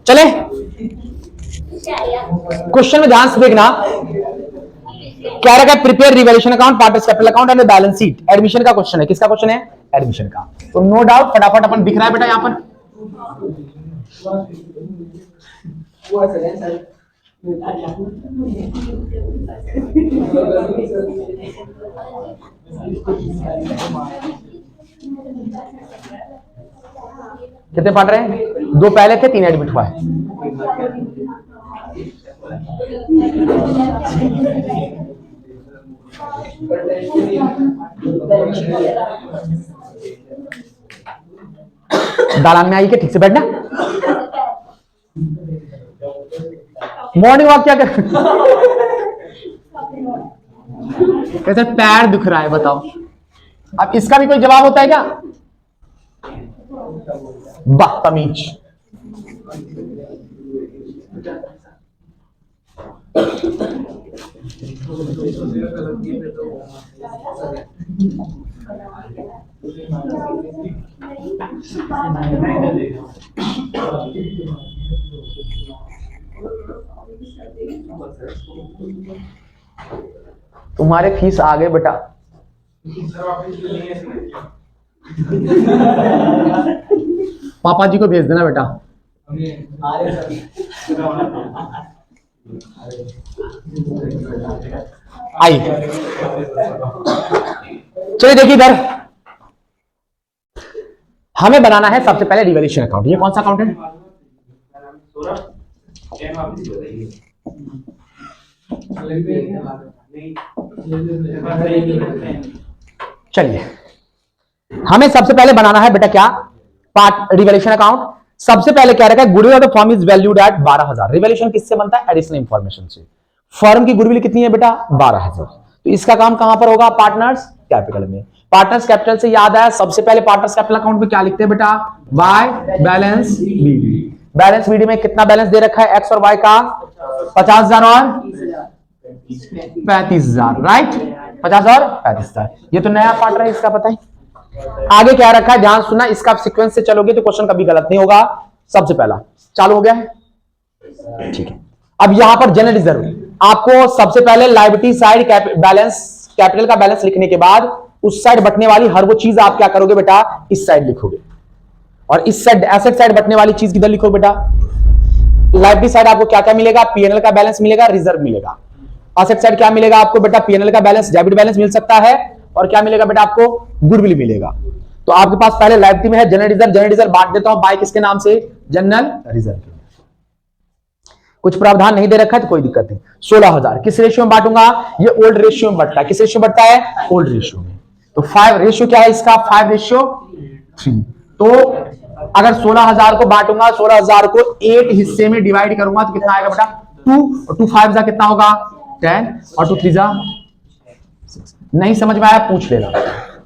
चले क्वेश्चन में ध्यान से देखना, क्या रखा है? Prepare revaluation account, partners capital account and balance sheet. Admission का क्वेश्चन है। किसका क्वेश्चन है? एडमिशन का। तो नो डाउट फटाफट अपन दिख रहा है बेटा यहां पर। कितने पढ़ रहे हैं? 2 पहले थे, 3 एडमिट हुआ है। दालान में आई के ठीक से बैठना। मॉर्निंग वॉक क्या कर कैसे पैर दुख रहा है बताओ। अब इसका भी कोई जवाब होता है क्या? बदतमीज। तुम्हारे फीस आ गए बेटा। पापा जी को भेज देना बेटा। आई चलिए देखिए इधर हमें बनाना है सबसे पहले रिवैल्यूएशन अकाउंट। ये कौन सा अकाउंट है? चलिए हमें सबसे पहले बनाना है बेटा क्या? Part revaluation account. सबसे पहले क्या रखा है? Goodwill of the firm is valued at 12,000। Revaluation किससे बनता है? एडिशनल इंफॉर्मेशन से। फर्म की गुडविल कितनी है बेटा? 12,000। तो इसका काम कहां पर होगा? पार्टनर्स कैपिटल में। पार्टनर्स कैपिटल से याद आया, सबसे पहले पार्टनर्स कैपिटल अकाउंट में क्या लिखते हैं बेटा? By balance BD. Balance BD में कितना बैलेंस दे रखा है? एक्स और वाई का 50,000 और 35,000। राइट, 50 और 35,000। ये तो नया पार्टनर है, इसका पता है। आगे क्या रखा है? ध्यान सुनना, इसका सीक्वेंस से चलोगे तो क्वेश्चन कभी गलत नहीं होगा। सबसे पहला चालू हो गया है, ठीक है। अब यहां पर जनरल रिजर्व, आपको सबसे पहले लायबिलिटी साइड बैलेंस कैपिटल का बैलेंस लिखने के बाद उस साइड बटने वाली हर वो चीज आप क्या करोगे बेटा? इस साइड लिखोगे। और इस साइड एसेट साइड बटने वाली चीज किधर लिखो बेटा? लायबिलिटी साइड आपको क्या क्या मिलेगा? पीएनएल का बैलेंस मिलेगा, रिजर्व मिलेगा। एसेट साइड क्या मिलेगा आपको बेटा? पीएनएल का बैलेंस, डेबिट बैलेंस मिल सकता है। और क्या मिलेगा बेटा आपको? गुडविल मिलेगा। तो आपके पास पहले लायबिलिटी में है जनरल रिजर्व। जनरल रिजर्व बांट देता हूं बाय किसके नाम से? General reserve. कुछ प्रावधान नहीं दे रखा है तो कोई दिक्कत नहीं। 16,000 किस रेशियो में बांटूंगा? ये ओल्ड रेशियो में बढ़ता है। किस रेशियो बढ़ता है? ओल्ड रेशियो में। तो 5 रेशियो क्या है इसका? 5:3। तो अगर 16,000 को बांटूंगा, 16,000 को 8 हिस्से में डिवाइड करूंगा तो कितना आएगा बेटा? 2 और 2 5 जा कितना होगा? 10 और 2 3 जा 6। नहीं समझ में आया पूछ लेना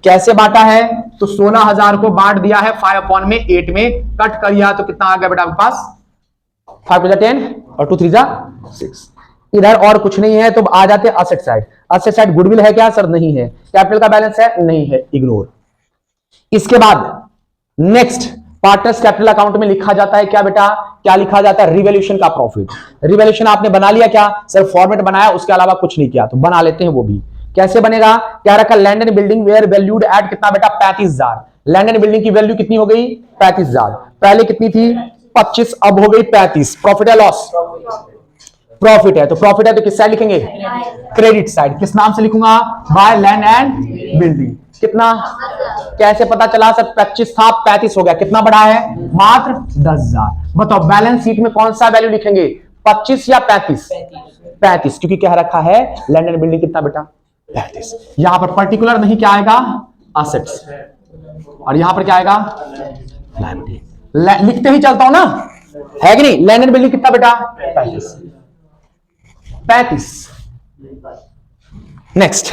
कैसे बांटा है। तो 16,000 को बांट दिया है 5/8 में, कट कर दिया तो कितना आ गया बेटा आपके पास? 5 × 10 और 2 3 जा 6। इधर और कुछ नहीं है तो आ जाते asset side. Asset side goodwill है क्या सर? नहीं है। कैपिटल का बैलेंस है? नहीं है, इग्नोर। इसके बाद नेक्स्ट पार्टनर्स कैपिटल अकाउंट में लिखा जाता है क्या बेटा? क्या लिखा जाता है? रिवैल्यूएशन का प्रॉफिट। रिवैल्यूएशन आपने बना लिया क्या सर? फॉर्मेट बनाया, उसके अलावा कुछ नहीं किया, तो बना लेते हैं वो भी। कैसे बनेगा? क्या रखा? Land and building were valued at कितना बेटा? 35,000। लैंड एंड बिल्डिंग की वैल्यू कितनी हो गई? 35,000। पहले कितनी थी? 25, अब हो गई 35। प्रॉफिट है लॉस? प्रॉफिट है। तो प्रॉफिट है तो किस साइड लिखेंगे? Credit side. किस नाम से लिखूंगा? By land and building. कितना? कैसे पता चला सर? 25 था 35 हो गया। कितना बढ़ा है? मात्र 10,000। बताओ बैलेंस शीट में कौन सा वैल्यू लिखेंगे? 25 या 35? 35, क्योंकि क्या रखा है? लैंड एंड बिल्डिंग कितना बेटा? 35। यहां पर पर्टिकुलर नहीं, क्या आएगा? असेट्स। और यहां पर क्या आएगा? लायबिलिटी। लिखते ही चलता हूं ना, है कि नहीं? लैंड एंड बिल्डिंग कितना बेटा? 35। नेक्स्ट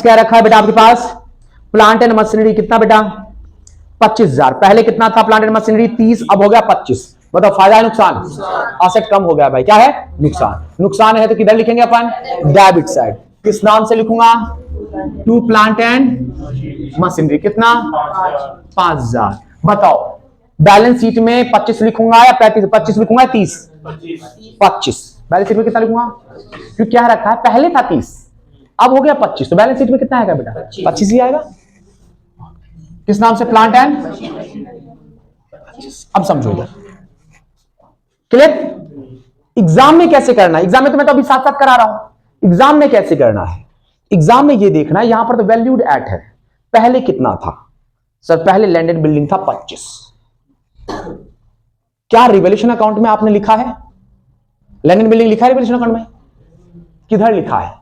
क्या रखा है बेटा आपके पास? प्लांट एंड मशीनरी कितना बेटा? 25,000। पहले कितना था प्लांट एंड मशीनरी? 30, अब हो गया 25। बताओ फायदा है नुकसान? एसेट कम हो गया भाई। क्या है? नुकसान। नुकसान है तो किधर लिखेंगे अपन? Debit side. किस नाम से लिखूंगा? To plant and machinery. कितना? 5,000। बताओ बैलेंस शीट में 25 लिखूंगा या 35? 25 लिखूंगा, 30? 25। बैलेंस शीट में कितना लिखूंगा? क्यों क्या रखा है, पहले था 30, अब हो गया 25, तो बैलेंस शीट में कितना आएगा बेटा? 25 ही आएगा। किस नाम से? Plant and. अब समझो इधर, क्लियर? एग्जाम में कैसे करना है? एग्जाम में तो मैं तो अभी साथ साथ करा रहा हूं। एग्जाम में कैसे करना है? एग्जाम में ये देखना है, यहां पर तो वैल्यूड एट है, पहले कितना था? सर पहले लैंडेड बिल्डिंग था 25। क्या रिवैल्यूएशन अकाउंट में आपने लिखा है? लैंडेड बिल्डिंग लिखा है रिवैल्यूएशन अकाउंट में? किधर लिखा है?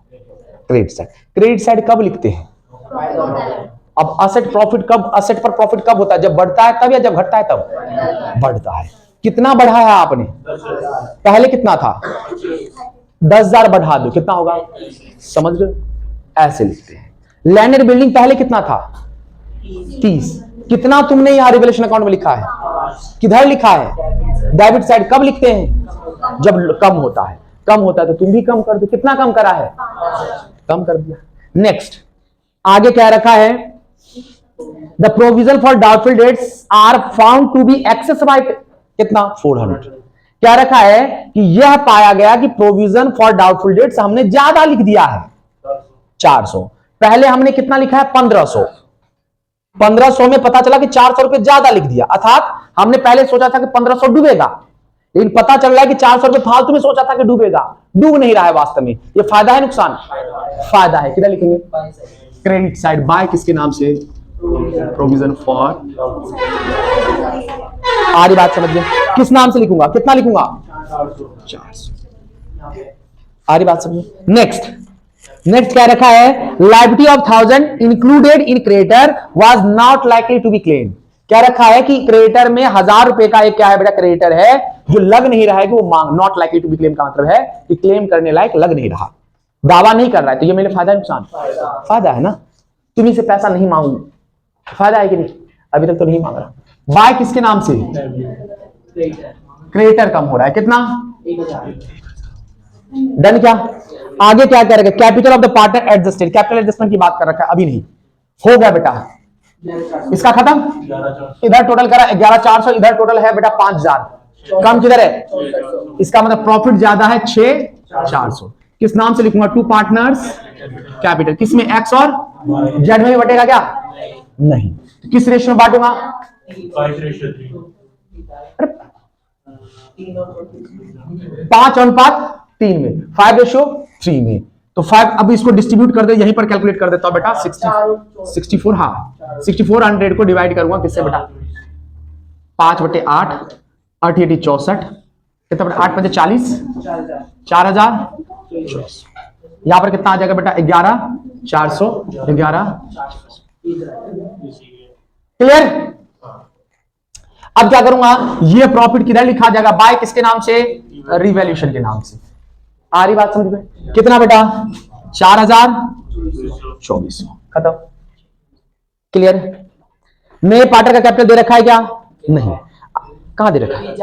Credit side. क्रेडिट साइड कब लिखते हैं? अब असेट प्रॉफिट कब, असेट पर प्रॉफिट कब होता है? जब बढ़ता है तब या जब घटता है तब? बढ़ता है। कितना बढ़ा है आपने? पहले कितना था? 10,000 बढ़ा दो, कितना होगा? समझ रहे हो? ऐसे लिखते हैं। लैंडेड बिल्डिंग पहले कितना था? 30। कितना तुमने यहां रिवैल्यूएशन अकाउंट में लिखा है? किधर लिखा है? डेबिट साइड कब लिखते हैं? जब कम होता है। कम होता है तो तुम भी कम कर दो। कितना कम करा है? कम कर दिया। नेक्स्ट आगे क्या रखा है? The provision for doubtful debts are found to be excess by कितना? 400। क्या रखा है कि यह पाया गया कि प्रोविजन फॉर डाउटफुल डेट्स हमने ज्यादा लिख दिया है, 400। पहले हमने कितना लिखा है? 1500। 1500 में पता चला कि 400 रुपए ज्यादा लिख दिया, अर्थात हमने पहले सोचा था कि 1500 डूबेगा, लेकिन पता चल रहा है कि 400 रुपए फालतू में सोचा था कि डूबेगा, डूब नहीं रहा है वास्तव में। ये फायदा है नुकसान? फायदा है। किधर लिखेंगे? Credit side. बाय किसके नाम से? Provision for. आ रही बात समझ गए? किस नाम से लिखूंगा? कितना लिखूंगा? 400। आ रही बात समझ? नेक्स्ट क्या रखा है? Liability of 1000 included in creditor was not likely to be claim. क्या रखा है कि क्रेडिटर में 1000 रुपए का एक क्या है बेटा? क्रेडिटर है जो लग नहीं रहा है कि वो मांग, not likely to be claim का मतलब है कि क्लेम करने लायक लग नहीं रहा, दावा नहीं कर रहा है। तो ये मेरे फायदा है नुकसान? फायदा है ना। तुम्हीं से पैसा नहीं मांगू, फायदा है कि नहीं? अभी तक तो नहीं मांग रहा। बाय किसके नाम से? क्रेडिटर कम हो रहा है, कितना? 1000। डन। क्या आगे क्या करेगा? Capital of the partner adjusted. Capital adjustment की बात कर रखा है, अभी नहीं हो गया बेटा, इसका खत्म। इधर टोटल करा 11,400, इधर टोटल है बेटा 5,000। कम किधर है? इसका मतलब प्रॉफिट ज्यादा है 6,400। किस नाम से लिखूंगा? To partners capital. किसमें? एक्स और जेड में भी बटेगा क्या? नहीं। तो किस रेशियो में बांटूंगा? 5:3 में, 5:3 में। तो 5 अब इसको डिस्ट्रीब्यूट कर दे, यहीं पर कैलकुलेट कर देता हूं बेटा। 64। हाँ 6400 को डिवाइड करूंगा किससे बेटा? 5/8, 8 64, कितना बेटा? 8 5 40, 4000। यहां पर कितना आ जाएगा बेटा? 11,400, 11। क्लियर? अब क्या करूंगा? ये प्रॉफिट किधर लिखा जाएगा? बाय किसके नाम से? रिवैल्यूएशन के नाम से। आ रही बात समझ में? कितना बेटा? 4,024। खत्म। क्लियर? नए पार्टनर का कैपिटल दे रखा है क्या? नहीं। कहां दे रखा है?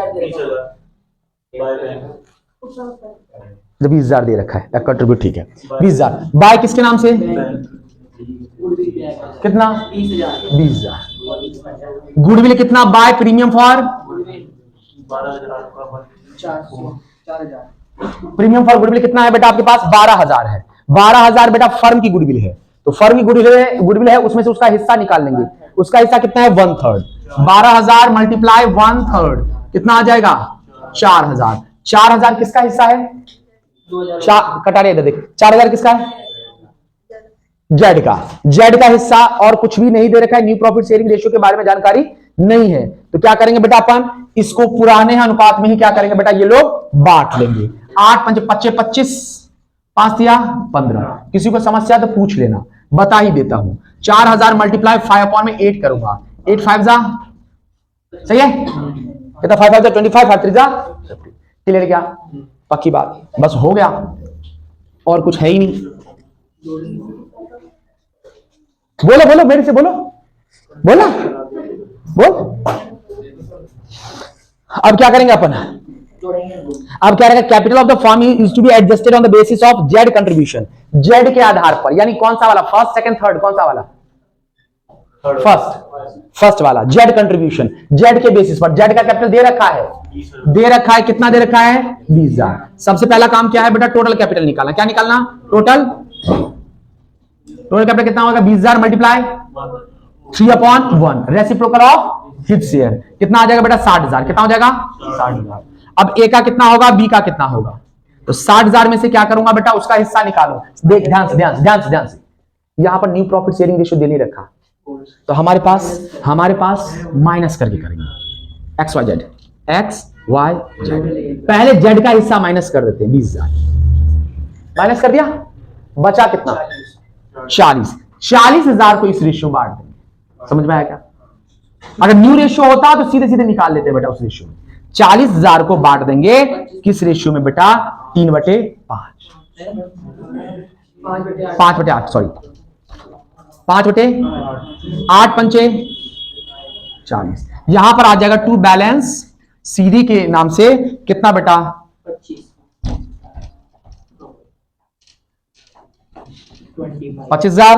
20,000 दे रखा है कंट्रीब्यूट, ठीक है 20,000। बाय किसके नाम से? कितना? 20,000। गुडविल कितना? By premium for premium for goodwill कितना है बेटा आपके पास? 12,000 है। 12,000 बेटा फर्म की गुडविल है, तो फर्म की गुडविल है उसमें से उसका हिस्सा निकाल लेंगे। उसका हिस्सा कितना है? 1/3। 12,000 मल्टीप्लाई 1/3 कितना आ जाएगा? 4,000। 4,000 किसका हिस्सा है? कटा रहे देख, 4,000 किसका है? जेड का। जेड का हिस्सा और कुछ भी नहीं दे रखा है। न्यू प्रॉफिट शेयरिंग रेशियो के बारे में जानकारी नहीं है, तो क्या करेंगे बेटा? अपन इसको पुराने अनुपात में ही क्या करेंगे बेटा? ये लोग बांट लेंगे। 8 5 25, 5 या 15। किसी को समस्या तो पूछ लेना, बता ही देता हूं। 4,000 मल्टीप्लाई 5/8 करूंगा। 8 5 जा, सही है? कितना? 5 5 25, 5 3 जा। क्लियर? क्या पक्की बात? बस हो गया, और कुछ है ही नहीं। बोलो बोलो, मेरे से बोलो, बोला बोल। अब क्या करेंगे अपन? अब क्या रहेगा? Capital of the firm is to be adjusted on the basis of Z contribution. Z के आधार पर, यानी कौन सा वाला? फर्स्ट सेकंड थर्ड, कौन सा वाला? फर्स्ट वाला जेड कंट्रीब्यूशन, जेड के बेसिस पर। जेड का कैपिटल दे रखा है, कितना दे रखा है 20,000। सबसे पहला काम क्या है बेटा, टोटल कैपिटल निकालना। क्या निकालना, टोटल कैपिटल कितना होगा 20,000 multiply 3/1 reciprocal of fifth share कितना आ जाएगा बेटा 60,000। कितना हो जाएगा 60,000। अब ए का कितना होगा, बी का कितना होगा, तो 60,000 में से क्या करूंगा बेटा, उसका हिस्सा निकालो। देख ध्यान से यहां पर न्यू प्रॉफिट शेयरिंग रेशियो दे नहीं रखा, तो हमारे पास माइनस करके करेंगे एक्स वाई जेड। पहले जेड का हिस्सा माइनस कर देते हैं 20,000, माइनस कर दिया, बचा कितना 40,000 को इस रेशियो में बांट देंगे। समझ में आया क्या? अगर न्यू रेशियो होता तो सीधे निकाल लेते बेटा उस रेशियो में। 40,000 को बांट देंगे किस रेशियो में बेटा, 3/5, 5/8 सॉरी 5/8 पंचे 40। यहां पर आ जाएगा टू बैलेंस सीडी के नाम से कितना बेटा 25,000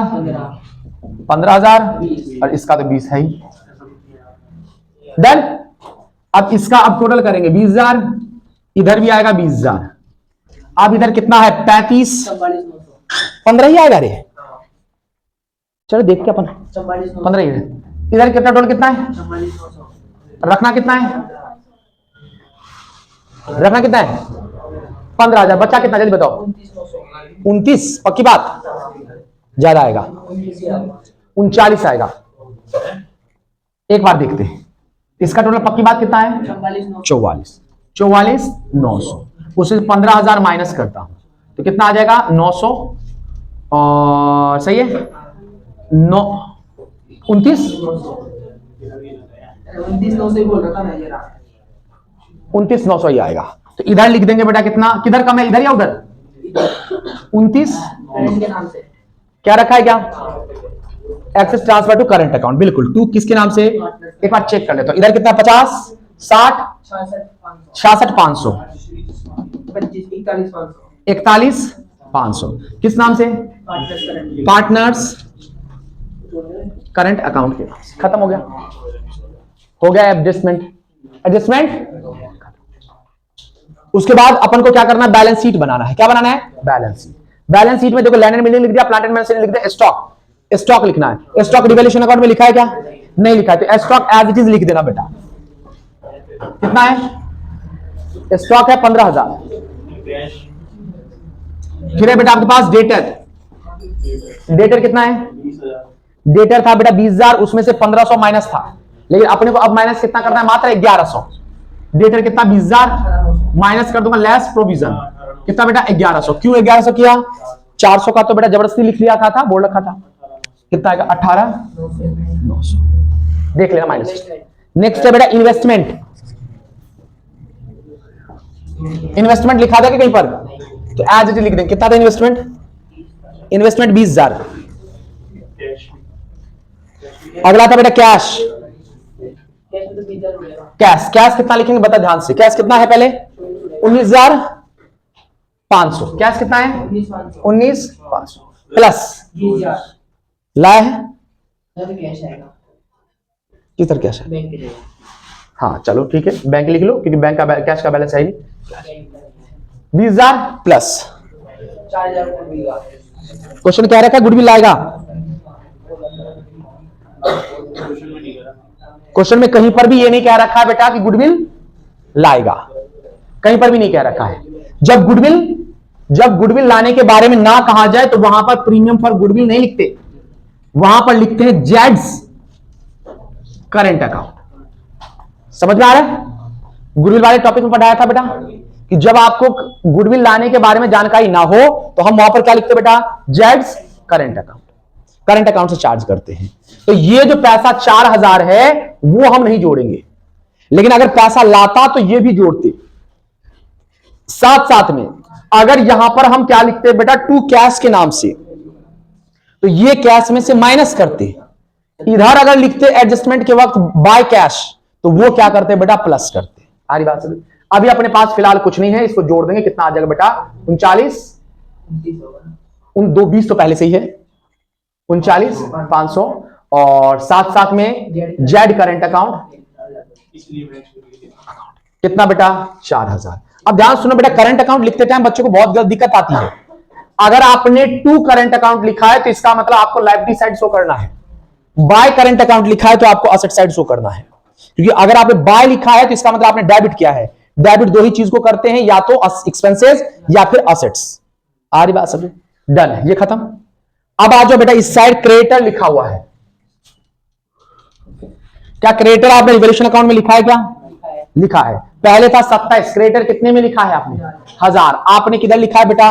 15,000 और इसका तो 20 है ही। डन। अब इसका अब टोटल करेंगे 20,000, इधर भी आएगा 20,000। अब इधर कितना है 35, 15 ही आएगा रे। चलो देखते अपन 15 ही है। इधर कितना टोटल कितना है, रखना कितना है 15,000। बच्चा कितना जल्दी बताओ 29, पक्की बात ज्यादा आएगा 39 आएगा। एक बार देखते हैं इसका टोटल पक्की बात कितना है 44,900। उसे 15,000 माइनस करता हूं तो कितना आ जाएगा 900 और सही है 29,900 ही आएगा। तो इधर लिख देंगे बेटा कितना, किधर कम है इधर या उधर 29 क्या रखा है क्या excess transfer to current account, बिल्कुल टू किसके नाम से एक बार चेक कर लेते हो। इधर कितना 50 60 66,500 41,500 किस नाम से पार्टनर्स करंट अकाउंट के नाम से। खत्म हो गया एडजस्टमेंट। उसके बाद अपन को क्या करना है बैलेंस शीट बनाना है। क्या बनाना है बैलेंस शीट में देखो लैंड एंड बिल्डिंग लिख दिया, प्लांट एंड मशीनरी लिख दिया, स्टॉक लिखना है। स्टॉक रिवैल्यूएशन अकाउंट में लिखा है क्या, नहीं लिखा है, तो स्टॉक एज इट इज लिख देना बेटा। कितना है स्टॉक है 15,000। फिर है बेटा आपके पास डेटर कितना है, डेटर था बेटा 20,000, उसमें से 1,500 माइनस था, लेकिन अपने को अब माइनस कितना करना है मात्र 1100। डेटर कितना 20,000 माइनस कर दूंगा लेस प्रोविजन कितना बेटा 1100। क्यों 1100 किया, 400 का तो बेटा जबरदस्ती लिख लिया था बोल रखा था। कितना आएगा 18,900 देख लेना माइनस। नेक्स्ट है बेटा इन्वेस्टमेंट लिखा था कि कहीं पर, तो एज इट लिख देंगे। कितना था इन्वेस्टमेंट 20,000। अगला था बेटा कैश कितना लिखेंगे बता ध्यान से। कैश कितना है पहले 19,500। कैश कितना है 19,500 प्लस लाए है किधर कैश है, हाँ चलो ठीक है बैंक लिख लो क्योंकि बैंक का कैश का बैलेंस है नहीं। 20,000 प्लस क्वेश्चन क्या रखा गुडविल लाएगा, क्वेश्चन में कहीं पर भी ये नहीं कह रखा है बेटा कि गुडविल लाएगा, कहीं पर भी नहीं कह रखा है। जब गुडविल लाने के बारे में ना कहा जाए तो वहां पर प्रीमियम फॉर गुडविल नहीं लिखते, वहां पर लिखते हैं जेड्स करंट अकाउंट। समझ में आ रहा है, गुडविल वाले टॉपिक में पढ़ाया था बेटा कि जब आपको गुडविल लाने के बारे में जानकारी ना हो तो हम वहां पर क्या लिखते बेटा जेड्स करंट अकाउंट से चार्ज करते हैं। तो ये जो पैसा 4,000 है वो हम नहीं जोड़ेंगे, लेकिन अगर पैसा लाता तो ये भी जोड़ते साथ में। अगर यहां पर हम क्या लिखते हैं बेटा टू कैश के नाम से, तो ये कैश में से माइनस करते। इधर अगर लिखते एडजस्टमेंट के वक्त बाय कैश तो वो क्या करते बेटा प्लस करते। सारी बात समझ। अभी अपने पास फिलहाल कुछ नहीं है, इसको जोड़ देंगे कितना आ जाएगा बेटा 39 तो पहले से ही है 39,500 और साथ साथ में जेड करंट अकाउंट कितना बेटा 4000। अब ध्यान सुनो बेटा, करंट अकाउंट लिखते टाइम बच्चों को बहुत गलत दिक्कत आती है। अगर आपने टू करंट अकाउंट लिखा है तो इसका मतलब आपको लायबिलिटी साइड शो करना है, बाय करंट अकाउंट लिखा है तो आपको असेट साइड शो करना है। क्योंकि अगर आपने बाय लिखा है तो इसका मतलब आपने डेबिट किया है। डेबिट दो ही चीज को करते हैं, या तो एक्सपेंसेस या फिर असेट्स। आ रही बात समझ? डन है, ये खत्म। अब आ जाओ बेटा, इस साइड क्रेडिटर लिखा हुआ है। क्या क्रेडिटर आपने रिवॉल्यूशन अकाउंट में लिखा है? क्या लिखा है? पहले था 27, क्रेडिटर कितने में लिखा है आपने? 1000। आपने किधर लिखा है बेटा?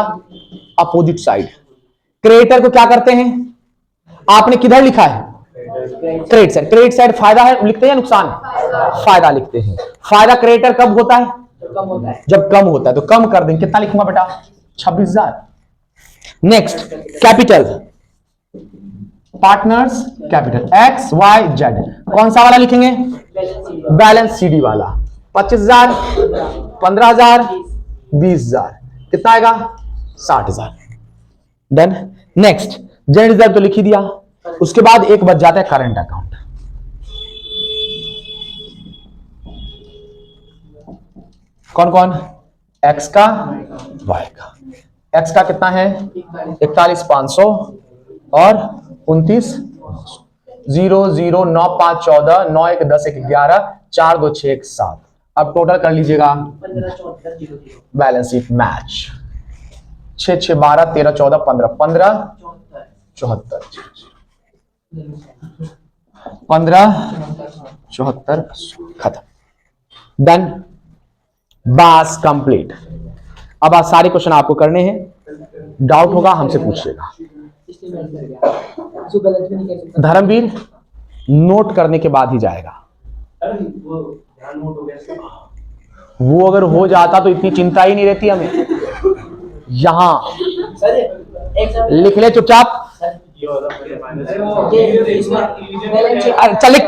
Opposite side. क्रेडिटर को क्या करते हैं? आपने किधर लिखा है? Credit side. क्रेडिट साइड फायदा है लिखते हैं या नुकसान है? फायदा लिखते हैं। फायदा क्रेडिटर कब होता है? जब कम होता है। तो कम कर देंगे, कितना लिखूंगा बेटा? 26,000। Next capital, partners capital X Y Z. कौन सा वाला लिखेंगे? बैलेंस सीडी वाला। 25,000, 15,000, 20,000, कितना आएगा? 60,000। डन। नेक्स्ट जेड रिजर्व तो लिख ही दिया। उसके बाद एक बच जाता है करंट अकाउंट। कौन कौन? एक्स का, वाई का। एक्स का कितना है? 41,500 और 29,900। 0 0 9 5 14 9 1 10 1 11 4 2 6 1 7। अब टोटल कर लीजिएगा। Balance sheet match. 6 6 12 13 14 15 15 74 15 74 खत्म। डन। बस कंप्लीट। अब आज सारे क्वेश्चन आपको करने हैं। डाउट होगा हमसे पूछिएगा। धर्मवीर नोट करने के बाद ही जाएगा। वो अगर हो जाता तो इतनी चिंता ही नहीं रहती हमें। यहां लिख ले चुपचाप। चल लिख।